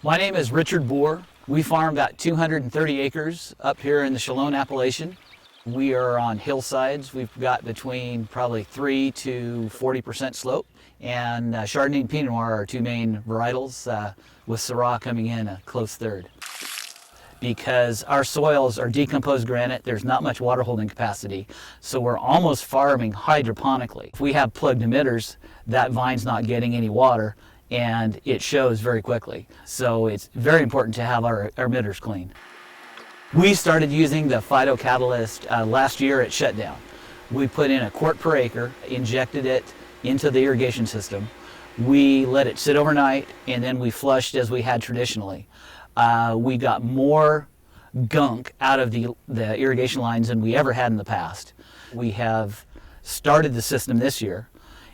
My name is Richard Boer. We farm about 230 acres up here in the Chalone appellation. We are on hillsides. We've got between probably 3 to 40% slope. And Chardonnay and Pinot Noir are our two main varietals, with Syrah coming in a close third. Because our soils are decomposed granite, there's not much water holding capacity, so we're almost farming hydroponically. If we have plugged emitters, that vine's not getting any water, and it shows very quickly. So it's very important to have our emitters clean. We started using the Phyto-Catalyst last year at shutdown. We put in a quart per acre, injected it into the irrigation system. We let it sit overnight, and then we flushed as we had traditionally. We got more gunk out of the irrigation lines than we ever had in the past. We have started the system this year,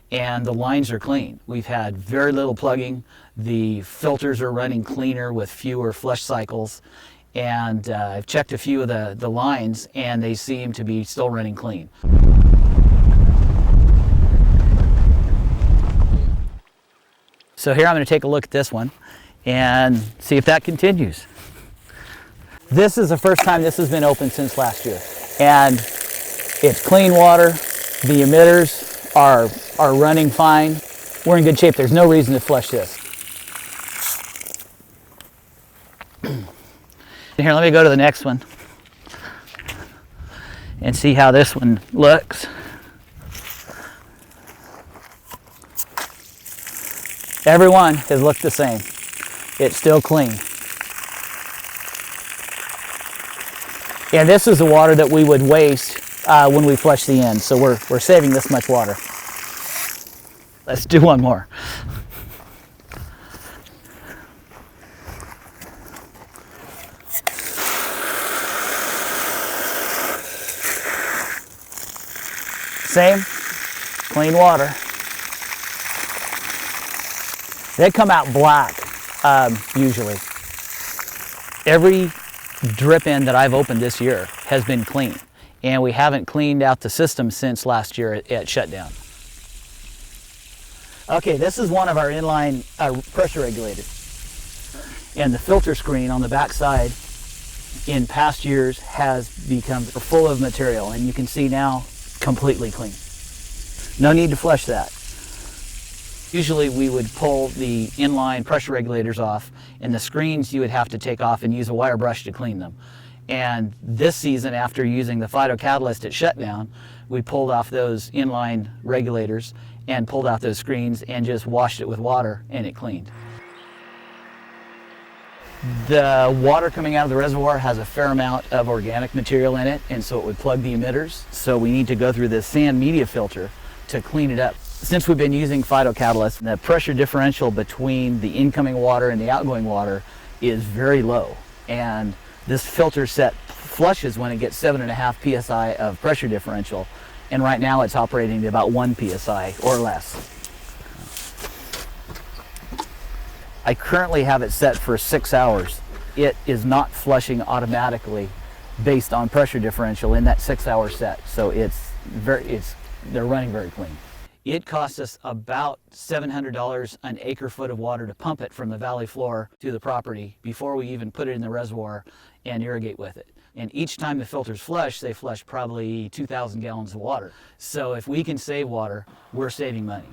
and the lines are clean. We've had very little plugging. The filters are running cleaner with fewer flush cycles, and I've checked a few of the lines, and they seem to be still running clean. So here I'm going to take a look at this one and see if that continues. This is the first time this has been open since last year, and it's clean water. The emitters are running fine. We're in good shape. There's no reason to flush this. Here, let me go to the next one and see how this one looks. Every one has looked the same. It's still clean. And this is the water that we would waste when we flush the end, so we're saving this much water. Let's do one more. Same, clean water. They come out black, usually. Every drip end that I've opened this year has been clean, and we haven't cleaned out the system since last year at shutdown. Okay, this is one of our inline pressure regulators. And the filter screen on the back side in past years has become full of material, and you can see now completely clean. No need to flush that. Usually we would pull the inline pressure regulators off, and the screens you would have to take off and use a wire brush to clean them. And this season, after using the Phyto-Catalyst at shutdown, we pulled off those inline regulators and pulled out those screens and just washed it with water, and it cleaned. The water coming out of the reservoir has a fair amount of organic material in it, and so it would plug the emitters. So we need to go through this sand media filter to clean it up. Since we've been using Phyto-Catalyst, the pressure differential between the incoming water and the outgoing water is very low. And this filter set flushes when it gets 7.5 psi of pressure differential. And right now it's operating at about 1 psi or less. I currently have it set for 6 hours. It is not flushing automatically based on pressure differential in that 6-hour set. So they're running very clean. It costs us about $700 an acre foot of water to pump it from the valley floor to the property before we even put it in the reservoir and irrigate with it. And each time the filters flush, they flush probably 2,000 gallons of water. So if we can save water, we're saving money.